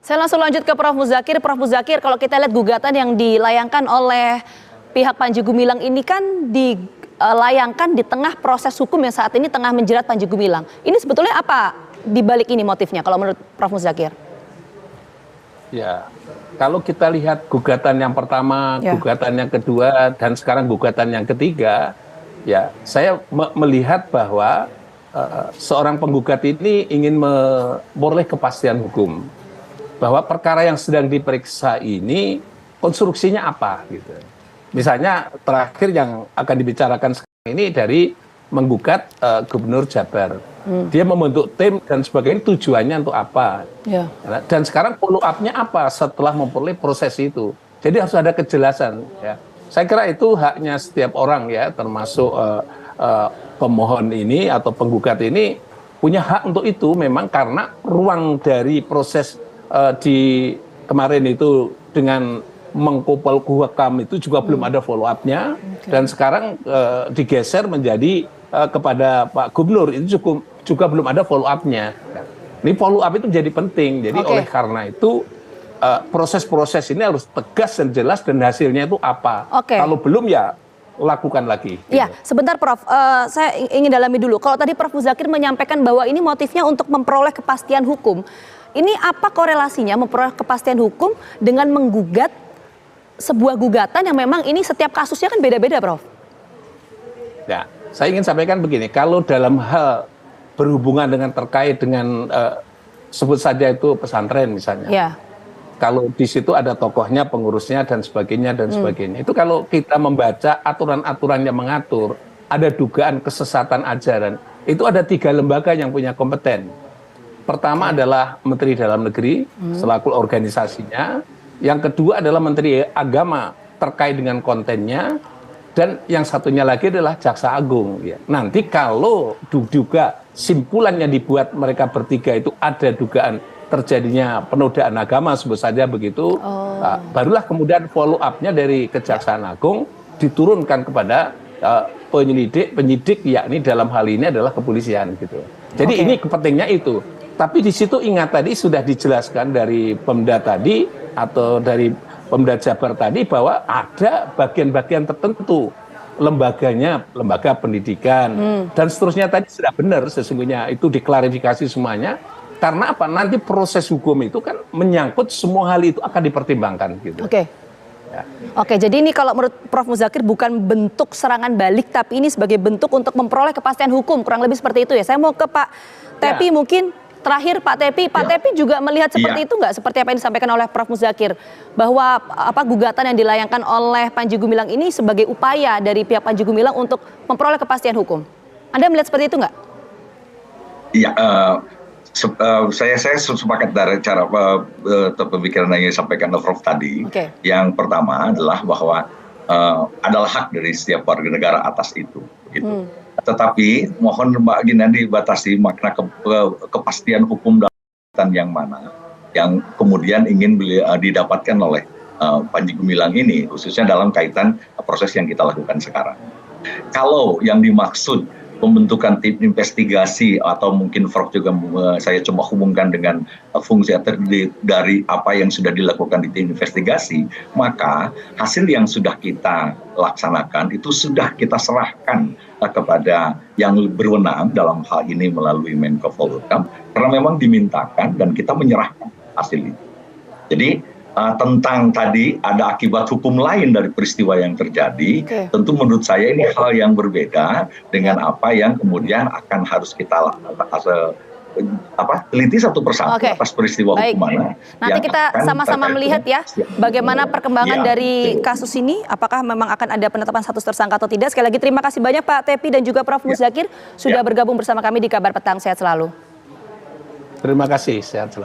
Saya langsung lanjut ke Prof. Muzakir. Prof. Muzakir, kalau kita lihat gugatan yang dilayangkan oleh pihak Panji Gumilang ini kan dilayangkan di tengah proses hukum yang saat ini tengah menjerat Panji Gumilang. Ini sebetulnya apa di balik ini motifnya kalau menurut Prof. Muzakir? Ya, kalau kita lihat gugatan yang pertama, gugatan yang kedua, dan sekarang gugatan yang ketiga, ya saya melihat bahwa seorang penggugat ini ingin memperoleh kepastian hukum. Bahwa perkara yang sedang diperiksa ini konstruksinya apa gitu. Misalnya terakhir yang akan dibicarakan sekarang ini dari menggugat Gubernur Jabar. Dia membentuk tim dan sebagainya, tujuannya untuk apa. Dan sekarang follow up-nya apa setelah memperoleh proses itu. Jadi harus ada kejelasan. Ya. Saya kira itu haknya setiap orang ya, termasuk pemohon ini atau penggugat ini punya hak untuk itu memang karena ruang dari proses di kemarin itu dengan mengkopal hukum itu juga belum ada follow up-nya dan sekarang digeser menjadi kepada Pak Gubernur itu juga belum ada follow up-nya. Ini follow up itu jadi penting. Jadi oleh karena itu proses-proses ini harus tegas dan jelas dan hasilnya itu apa. Kalau belum ya lakukan lagi. Iya, sebentar Prof. Saya ingin dalami dulu. Kalau tadi Prof. Muzakir menyampaikan bahwa ini motifnya untuk memperoleh kepastian hukum. Ini apa korelasinya memperoleh kepastian hukum dengan menggugat sebuah gugatan yang memang ini setiap kasusnya kan beda-beda, Prof? Ya, saya ingin sampaikan begini, kalau dalam hal berhubungan dengan terkait dengan sebut saja itu pesantren misalnya. Ya. Kalau di situ ada tokohnya, pengurusnya dan sebagainya dan sebagainya. Itu kalau kita membaca aturan-aturan yang mengatur, ada dugaan kesesatan ajaran. Itu ada 3 lembaga yang punya kompeten. Pertama adalah Menteri Dalam Negeri selaku organisasinya. Yang kedua adalah Menteri Agama terkait dengan kontennya. Dan yang satunya lagi adalah Jaksa Agung. Ya. Nanti kalau juga simpulannya dibuat mereka bertiga itu ada dugaan terjadinya penodaan agama sebut saja begitu, barulah kemudian follow up-nya dari Kejaksaan Agung diturunkan kepada penyidik yakni dalam hal ini adalah kepolisian gitu. Jadi ini pentingnya itu. Tapi di situ ingat tadi sudah dijelaskan dari Pemda tadi atau dari Pemda Jabar tadi bahwa ada bagian-bagian tertentu lembaganya, lembaga pendidikan dan seterusnya tadi sudah benar sesungguhnya itu diklarifikasi semuanya. Karena apa? Nanti proses hukum itu kan menyangkut semua hal itu akan dipertimbangkan gitu. Oke, jadi ini kalau menurut Prof. Muzakir bukan bentuk serangan balik tapi ini sebagai bentuk untuk memperoleh kepastian hukum, kurang lebih seperti itu ya. Saya mau ke Pak Tepi mungkin. Terakhir Pak Tepi, Tepi juga melihat seperti itu nggak? Seperti apa yang disampaikan oleh Prof. Muzakir bahwa gugatan yang dilayangkan oleh Panji Gumilang ini sebagai upaya dari pihak Panji Gumilang untuk memperoleh kepastian hukum. Anda melihat seperti itu nggak? Iya, saya sepakat dari cara pemikiran yang disampaikan oleh Prof tadi. Yang pertama adalah bahwa adalah hak dari setiap warga negara atas itu. Gitu. Tetapi mohon Mbak Gina dibatasi makna kepastian hukum dalam yang mana yang kemudian ingin didapatkan oleh Panji Gumilang ini khususnya dalam kaitan proses yang kita lakukan sekarang. Kalau yang dimaksud pembentukan tim investigasi atau mungkin Prof juga saya coba hubungkan dengan fungsi dari apa yang sudah dilakukan di tim investigasi, maka hasil yang sudah kita laksanakan itu sudah kita serahkan kepada yang berwenang dalam hal ini melalui Menko Polhukam karena memang dimintakan dan kita menyerahkan hasil itu. Jadi tentang tadi ada akibat hukum lain dari peristiwa yang terjadi, tentu menurut saya ini hal yang berbeda dengan apa yang kemudian akan harus kita teliti satu persatu atas peristiwa hukum mana. Nanti kita sama-sama melihat ya bagaimana perkembangan dari kasus ini, apakah memang akan ada penetapan status tersangka atau tidak. Sekali lagi terima kasih banyak Pak Tepi dan juga Prof. Muzakir sudah bergabung bersama kami di Kabar Petang. Sehat selalu. Terima kasih, sehat selalu.